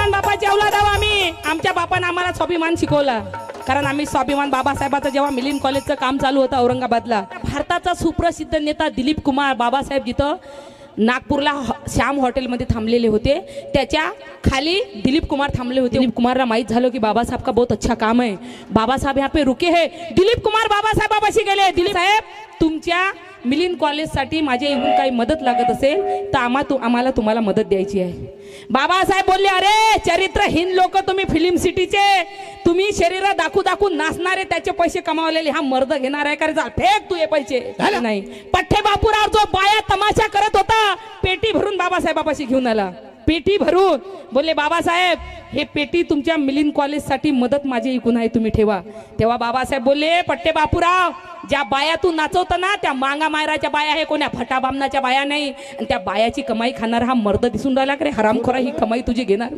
स्वाभिमान बापाची औलाद आहो आम्ही. आमच्या बापानं आम्हाला स्वाभिमान शिकवला. कारण आम्ही स्वाभिमान बाबासाहेबाचं जेव्हा मिलिंद कॉलेजचं काम चालू होतं औरंगाबादला, भारताचा सुप्रसिद्ध नेता दिलीप कुमार बाबासाहेब जिथं नागपूरला श्याम हॉटेलमध्ये थांबलेले होते, त्याच्या खाली दिलीप कुमार थांबले होते. दिलीप कुमारला माहित झालं की बाबा साहब का बहुत अच्छा काम है, बाबा साहब यहाँ पे रुके है. दिलीप कुमार बाबासाहेबापाशी गेले. दिलीप साहेब, तुमच्या मिलिंद कॉलेजसाठी माझ्या इकडून काही मदत लागत असेल तर आम्हाला तुम्हाला मदत द्यायची आहे. बाबासाहेब बोलले, अरे चरित्रहीन लोक तुम्ही फिल्म सिटीचे, तुम्ही शरीर दाखवू दाखवू नाचणारे, त्याचे पैसे कमावलेले हा मर्द घेणार आहे का रे? जा फेक तू हे पैसे. नाही, पठ्ठे बापूराव जो बाया तमाशा करत होता, पेटी भरून बाबासाहेबापाशी घेऊन आला. पेटी भरून बोलले, बाबासाहेब हे पेटी तुमच्या मिलिंद कॉलेजसाठी मदत माझी इकून आहे, तुम्ही ठेवा. तेव्हा बाबासाहेब बोलले, पट्टे बापूराव, ज्या बाया तू नाचवतो ना त्या मांगा मायराच्या बाया आहे, कोण्या फटा बामनाच्या बाया नाही. आणि त्या बायाची कमाई खाणार हा मर्द दिसून राहिला का रे? हरामखोरा, ही कमाई तुझी घेणार.